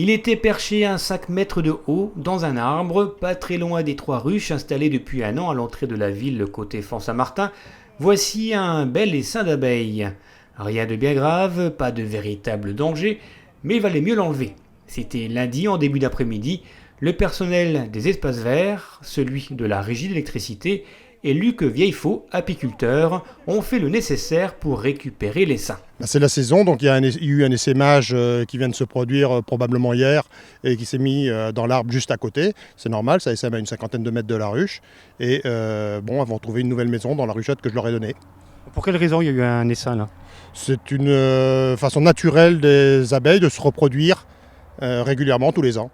Il était perché à 5 mètres de haut dans un arbre, pas très loin des 3 ruches installées depuis un an à l'entrée de la ville côté Font-Saint-Martin. Voici un bel essaim d'abeilles. Rien de bien grave, pas de véritable danger, mais il valait mieux l'enlever. C'était lundi en début d'après-midi. Le personnel des espaces verts, celui de la régie d'électricité et Luc Vieillefaux, apiculteur, ont fait le nécessaire pour récupérer l'essaim. C'est la saison, donc il y a eu un essaimage qui vient de se produire probablement hier et qui s'est mis dans l'arbre juste à côté. C'est normal, ça essaime à une 50aine de mètres de la ruche. Et elles vont trouver une nouvelle maison dans la ruchette que je leur ai donnée. Pour quelle raison il y a eu un essaim là ? C'est une façon naturelle des abeilles de se reproduire régulièrement tous les ans.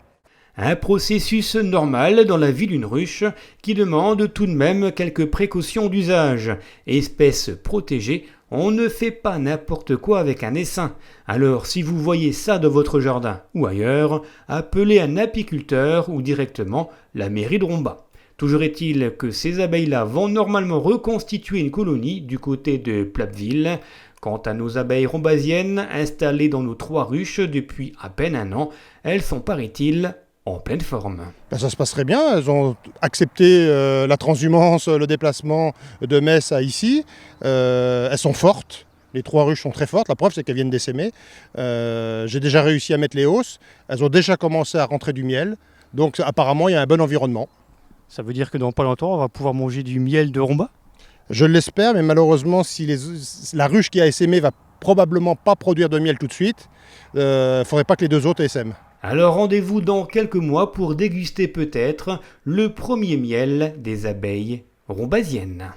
Un processus normal dans la vie d'une ruche qui demande tout de même quelques précautions d'usage. Espèce protégée, on ne fait pas n'importe quoi avec un essaim. Alors si vous voyez ça dans votre jardin ou ailleurs, appelez un apiculteur ou directement la mairie de Romba. Toujours est-il que ces abeilles-là vont normalement reconstituer une colonie du côté de Plappeville. Quant à nos abeilles rombasiennes installées dans nos 3 ruches depuis à peine un an, elles sont, paraît-il, en pleine forme. Ça se passerait bien, elles ont accepté la transhumance, le déplacement de Metz à ici. Elles sont fortes, les 3 ruches sont très fortes, la preuve c'est qu'elles viennent d'essaimer. J'ai déjà réussi à mettre les hausses, elles ont déjà commencé à rentrer du miel, donc apparemment il y a un bon environnement. Ça veut dire que dans pas longtemps on va pouvoir manger du miel de Romba ? Je l'espère, mais malheureusement si la ruche qui a essaimé va probablement pas produire de miel tout de suite, il ne faudrait pas que les 2 autres essaiment. Alors rendez-vous dans quelques mois pour déguster peut-être le premier miel des abeilles rombasiennes.